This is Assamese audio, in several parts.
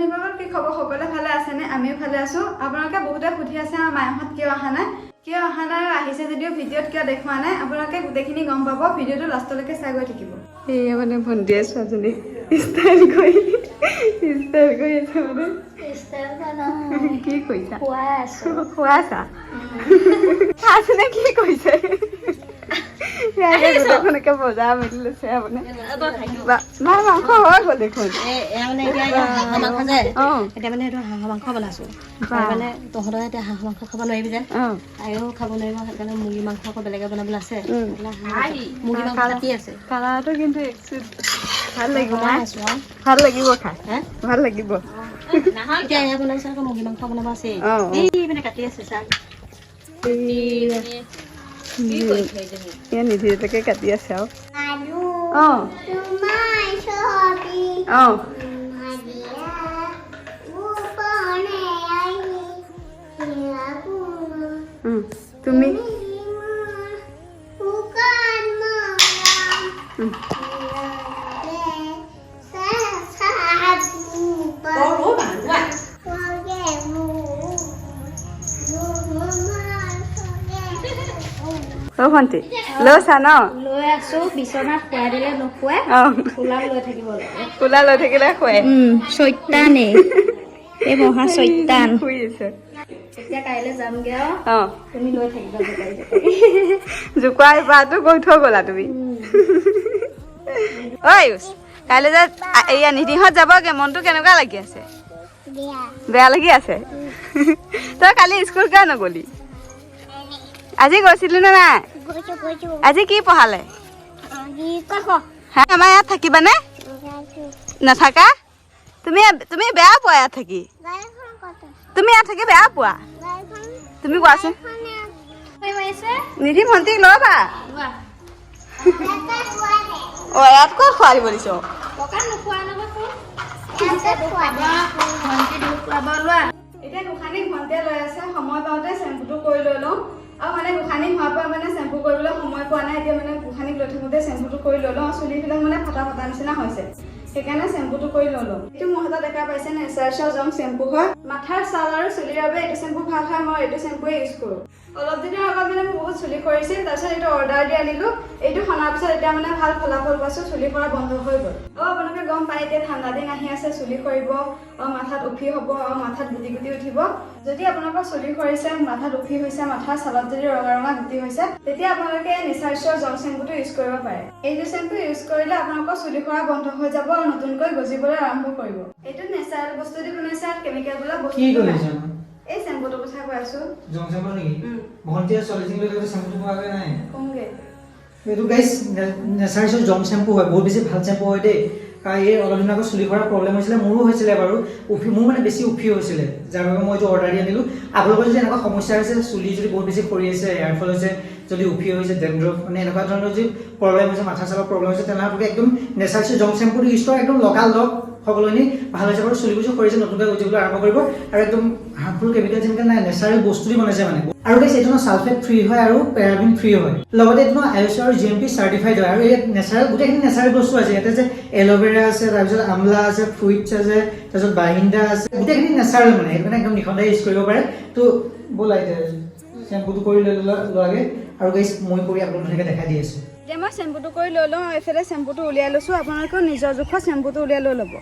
বন্ধুসকল কি খবৰ সকলোৱে ভালে আছেনে আমিও ভালে আছো আপোনালোকে বহুতে সুধি আছে মাইহঁত কিয় অহা নাই আহিছে যদিও ভিডিঅ'ত কিয় দেখুৱা নাই আপোনালোকে গোটেইখিনি গম পাব ভিডিঅ'টো লাষ্টলৈকে চাই গৈ থাকিব এই মানে ভণ্টিয়ে ছোৱালীজনী ষ্টাইল কৰি আছে মানে ষ্টাইল কৰা কি কৈছা খোৱাছা আছে কি কৈছে গোটেইখনকে বজাৰ মেলি লৈছে আপুনি মাংস হৈ গ'ল দেখোন হাঁহ মাংস যে এতিয়া মানে এইটো হাঁহ মাংস বনাইছো মানে তহঁতৰ এতিয়া হাঁহ মাংস খাব নোৱাৰিবি যে আয়ো খাব নোৱাৰিব সেইকাৰণে মুৰ্গী মাংস আকৌ বেলেগে বনাবলৈ আছে মুৰ্গী মাংস কাটি আছে কালাৰটো কিন্তু ভাল লাগিব খাই ভাল লাগিব এতিয়া এয়া বনাইছে আকৌ মুৰ্গী মাংস বনাব আছে মানে কাটি আছে চাই নিধিতাকে কাটি আছে আৰু তুমি ভণ্টি লৈছা ন লৈ আছো বিচনাত শুৱাই দিলে নোশুৱাই কোলা লৈ থাকিব লাগে কোলা লৈ থাকিলে শুৱাই চৈতানে এই মহা চৈতান শুই আছে এতিয়া কাইলৈ যামগে আৰু তুমি লৈ থাকিবা জোকোৱাই পাতো গৈ থৈ গ'লা তুমি ঐ কাইলৈ যে এয়া নিধিহঁত যাবগে মনটো কেনেকুৱা লাগি আছে বেয়া লাগি আছে তই কালি স্কুল কিয় নগলি আজি গৈছিলি নে নাই আজি কি পঢ়ালে আমাৰ ইয়াত থাকিবানে নাথাকা তুমি বেয়া পোৱা ইয়াত থাকি তুমি ইয়াত থাকি বেয়া পোৱা তুমি কোৱাচোন নিধি ভণ্টিক ল'বা ইয়াত ক'ত খোৱাই দিব দিছ এতিয়া গোসানীক ভণ্টিয়ে লৈ আছে সময় পাওঁতে চেম্পুটো কৰি লৈ লওঁ আৰু মানে গোসানীক হোৱাৰ পৰা মানে চেম্পু কৰিবলৈ সময় পোৱা নাই এতিয়া মানে গোসানীক লৈ থাকোঁতে চেম্পুটো কৰি লৈ লওঁ চুলিবিলাক মানে ফটা নিচিনা হৈছে সেইকাৰণে চেম্পুটো কৰি লৈ লওঁ এইটো মোৰ হাতত দেখা পাইছে নেচাৰেল জম চেম্পু হয় মাথাৰ ছাল আৰু চুলিৰ বাবে এইটো চেম্পু ভাল হয় মই এইটো চেম্পুৱে ইউজ কৰোঁ অলপ দিনৰ আগত মানে বহুত চুলি সৰিছিল তাৰপিছত এইটো অৰ্ডাৰ দি আনিলোঁ এইটো সনাৰ পিছত এতিয়া মানে ভাল ফলাফল পাইছোঁ চুলি সৰা বন্ধ হৈ গ'ল আপোনালোকে গম পায় এতিয়া ঠাণ্ডা দিন আহি আছে চুলি সৰিব মাথাত উফি হ'ব আৰু মাথাত গুটি উঠিব যদি আপোনালোকৰ চুলি সৰিছে মাথাত উফি হৈছে মাথাৰ ছালত যদি ৰঙা গুটি হৈছে তেতিয়া আপোনালোকে নেচাৰেল জম চেম্পুটো ইউজ কৰিব পাৰে এইটো চেম্পু ইউজ কৰিলে আপোনালোকৰ চুলি সৰা বন্ধ হৈ যাব আৰু নতুনকৈ গজিবলৈ আৰম্ভ কৰিব এইটো নেচাৰেল বস্তু দি বনাইছে আৰু কেমিকেল বোলা বস্তু এই চেম্পুটোৰ কথা কৈ আছো জং চেম্পু নেকি ভণ্টিয়ে চলিজিং লৈ গৈ চেম্পুটো পোৱাগে নাই কোনগে এইটো গাইস নেচাৰেল জং চেম্পু হয় বহুত বেছি ভাল চেম্পু হয় দেই কাৰণ এই অলপ দিন আগত চুলি সৰাৰ প্ৰব্লেম হৈছিলে মোৰো হৈছিলে বাৰু মোৰ মানে বেছি উফি হৈছিলে যাৰ বাবে মই এইটো অৰ্ডাৰ দি আনিলোঁ আপোনালোকৰ যদি এনেকুৱা সমস্যা হৈছে চুলি যদি বহুত বেছি সৰি আছে ইয়াৰ ফলত হৈছে যদি উফি হৈছে ডেণ্ড্ৰফ মানে এনেকুৱা ধৰণৰ যদি প্ৰব্লেম হৈছে মাথা চালৰ প্ৰব্লেম হৈছে তেনেহ'লে একদম নেচাৰেল জং চেম্পুটো ইউজ কৰা একদম লগাল সকলোখিনি ভাল হৈছে বাৰু চুলিবোৰ যে সৰিছে নতুনকৈ গজিবলৈ আৰম্ভ কৰিব আৰু একদম হাৰ্মফুল কেমিকেল নাই নেচাৰেল বস্তু দি বনাইছে মানে আৰু গাইছ এইটো ছালফেট ফ্ৰী হয় আৰু পেৰাবিন ফ্ৰী হয় লগতে এইটো আইএছঅ আৰু জিএমপি চাৰ্টিফাইড হয় আৰু এই নেচাৰেল গোটেইখিনি নেচাৰেল বস্তু আছে ইয়াতে যে এল'ভেৰা আছে তাৰপিছত আমলা আছে ফ্ৰুইটছ আছে তাৰপিছত বাহিন্দা আছে গোটেইখিনি নেচাৰেল মানে সেইটো কাৰণে একদম নিখন্দাই ইউজ কৰিব পাৰে তো ব'লা এতিয়া চেম্পুটো কৰি লৈ লোৱাগে আৰু গাইছ মই কৰি আপোনালোকে দেখাই দি আছোঁ এতিয়া মই চেম্পুটো কৰি লৈ লওঁ এইফালে চেম্পুটো উলিয়াই লৈছোঁ আপোনালোকেও নিজৰ জোখত চেম্পুটো উলিয়াই লৈ ল'ব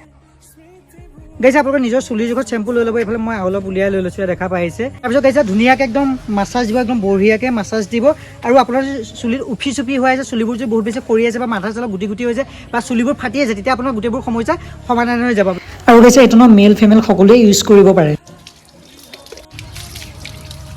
গাইছে আপোনালোকে নিজৰ চুলিৰ জোখত চেম্পু লৈ ল'ব এইফালে মই অলপ উলিয়াই লৈ লৈছোঁ দেখা পাইছে তাৰপিছত গাইছে ধুনীয়াকৈ একদম মাছাজ দিব একদম বঢ়িয়াকৈ মাছাজ দিব আৰু আপোনাৰ চুলিত উফি চুফি হৈ আছে চুলিবোৰ যদি বহুত বেছি সৰি আছে বা মাথা চালত গুটি হৈছে বা চুলিবোৰ ফাটি আছে তেতিয়া আপোনাৰ গোটেইবোৰ সমস্যা সমাধান হৈ যাব আৰু গাইছে এইটো মেল ফিমেল সকলোৱে ইউজ কৰিব পাৰে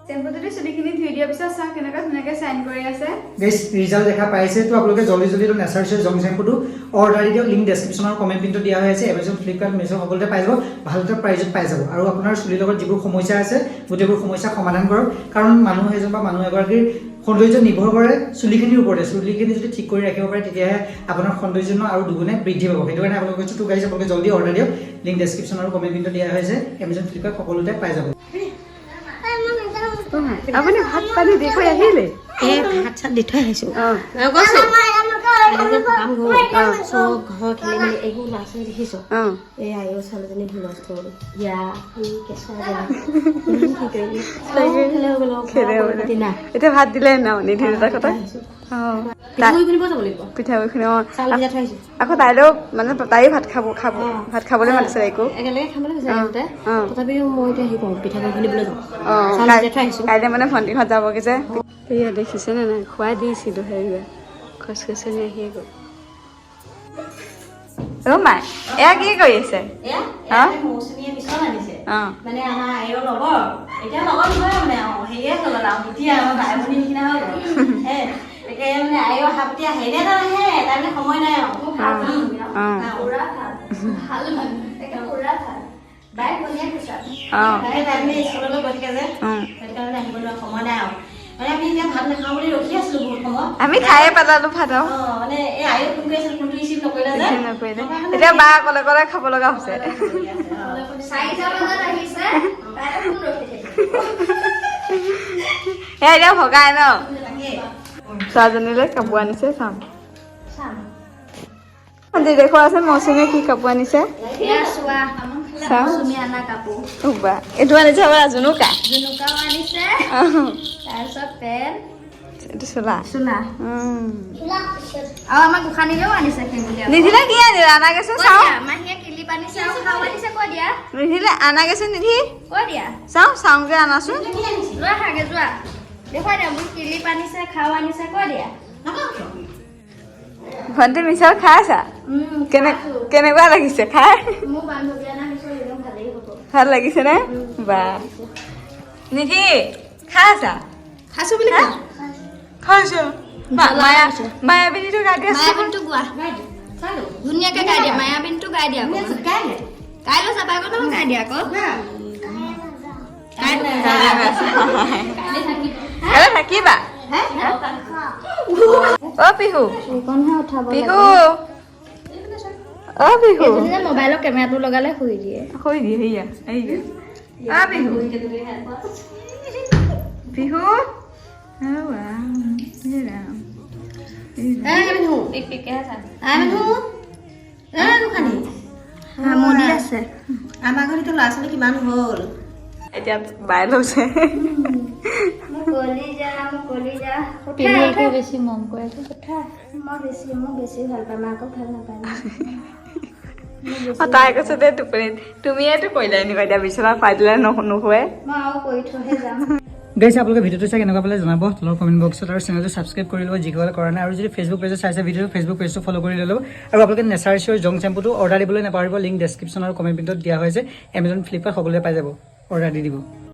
চেম্পুটোতে চুলিখিনি ধুই দিয়াৰ পিছত চাওঁ কেনেকুৱা ধুনীয়াকৈ চাইন কৰি আছে গাইছ ৰিজাল্ট দেখা পাইছে তো আপোনালোকে জলদি নেচাৰেল জং চেম্পুটো অৰ্ডাৰ দি দিয়ক লিংক ডেছক্ৰিপশ্যনৰ কমেণ্ট পিনটো দিয়া হৈ আছে এমাজন ফ্লিপকাৰ্ট মিছো সকলোতে পাই যাব ভাল এটা প্ৰাইজত পাই যাব আৰু আপোনাৰ চুলিৰ লগত যিবোৰ সমস্যা আছে গোটেইবোৰ সমস্যা সমাধান কৰক কাৰণ মানুহ এজন বা মানুহ এগৰাকীৰ সৌন্দৰ্য নিৰ্ভৰ কৰে চুলিখিনিৰ ওপৰতে চুলিখিনি যদি ঠিক কৰি ৰাখিব পাৰে তেতিয়াহে আপোনাৰ সৌন্দৰ্য আৰু দুগুণে বৃদ্ধি পাব সেইটো কাৰণে আপোনালোকে কৈছোঁ তো গাইছ আপোনালোকে জলদি অৰ্ডাৰ দিয়ক লিংক ডেছক্ৰিপশ্যনৰ কমেণ্ট পিনটো দিয়া হৈছে এমাজন ফ্লিপকাৰ্ট সকলোতে পাই যাব আপুনি ভাত পানী দি কৈ আহিলে ভাত চাত দি থৈ আহিছোঁ কাম গ'ল চব ঘৰ খেলি মেলি এইবোৰ ল'ৰা ছোৱালী দেখিছ এই আইও ছোৱালীজনী ভুলস্থ হ'ল ইয়া এই কেঁচুৱা এতিয়া ভাত দিলে ন নিধিৰ এটা কথা পিঠাগুড়ি খুন্দি আকৌ তাইলেও মানে তাইও ভাত খাবলৈ মাতিছে তাইকো একেলগে খাবলৈ গৈছে তথাপিও মই এতিয়া হেৰি কৰোঁ পিঠাগুড়ি খুন্দিবলৈ যাওঁ কাইলৈ মানে ভণ্টিহঁত যাবগৈ যে সেয়া দেখিছে নে নাই খুৱাই দিছিলোঁ হেৰি খোজ খোজনি আহিয়ে গ'ল অ' মাই এয়া কি কৰি আছে মৌচুমীয়ে বিচন আনিছে মানে আমাৰ আইৰ লগৰ এতিয়া লগৰ নহয় মানে হেৰিয়ে হ'ল আৰু এতিয়া আমাৰ বাই ভনী নিচিনা হৈ গ'ল তাকে মানে আইৰ হাপতি আহে এনে এটা আহে তাৰমানে সময় নাই আৰু ভাল বাই ভনীয়ে কৈছা তাৰমানে স্কুললৈ গৈ থাকে যে সেইকাৰণে আহিবলৈ সময় নাই আৰু মানে আমি এতিয়া ভাত নাখাওঁ বুলি ৰখি আছিলো বহুত সময় আমি খায়ে পেলালো ভাত মানে এই আইও ফোন কৰি আছিল ফোনটো ৰিচিভ নকৰিলে যে এতিয়া বা অকলে অকলে খাব লগা হৈছে এতিয়া ভগাই ন ছোৱালীজনীলৈ কাপোৰ আনিছে চাম দেখুৱাচোন মৌচুমীয়ে কি কাপোৰ আনিছে এইটো আনিছে আমাৰ জুনুকা তাৰপিছত পেন এইটো চোলা আৰু আমাৰ গোসানীলেও আনিছে নিধিলে কি আনিলে আনা গেছে চাওঁ মাহীয়ে কিলিপ আনিছে আৰু খাও আনিছে কৈ দিয়া নিধিলে আনা গেছে নিধি কৈ দিয়া চাওঁগে আনাচোন যোৱা খাগে যোৱা দেখুৱাই দিয়া মোক কিলিপ আনিছে খাও আনিছে কৈ দিয়া ভণ্টি মিছাল খাইছা কেনেকুৱা লাগিছে খাই মোৰ বান্ধৱী আনা মিছল একদম ভালেই হ'ব ভাল লাগিছে নে বা নিধি খাইছা খাইছো বুলি খাইছো মায়াবিনীটো গাই দিয়া মায়াবিনটো গোৱা ধুনীয়াকে গাই দিয়া মায়াবিনটো গাই দিয়া কাইলৈ চাবা আকৌ নহয় গাই দিয়া আকৌ থাকিবা অ পিহু পিহু অ পিহু মোবাইলৰ কেমেৰাটো লগালে শুই দিয়ে সেয়া অ পিহু পিহু মদি আছে আমাৰ ঘৰতো ল'ৰা ছোৱালী কিমান হ'ল এতিয়া বাই লৈছে বেছি মৰম কৰে মই বেছি ভাল পাম আকৌ ভাল নাপাম তাই কৈছে দে টোপনি তুমিয়েতো কৰিলা এনেকুৱা এতিয়া বিচনাত পাই দিলে নুশুৱে মই আৰু কৰি থৈহে যাম গাইছে আপোনালোকে ভিডিঅ'টো চাই কেনেকুৱা পালে জনাব তলৰ কমেণ্ট বক্সত আৰু চেনেলটো ছাবস্ক্ৰাইব কৰি ল'ব যিসকলে কৰা নাই আৰু যদি ফেচবুক পেজত চাইছে ভিডিঅ'টো ফেচবুক পেজটো ফ'ল' কৰি ল'ব আৰু আপোনালোকে নেচাৰেল জং চেম্পুটো অৰ্ডাৰ দিবলৈ নাপাহৰিব লিংক ডেছক্ৰিপশ্যন আৰু কমেণ্ট পিনত দিয়া হৈছে এমেজন ফ্লিপকাৰ্ট সকলোৱে পাই যাব অৰ্ডাৰ দি দিব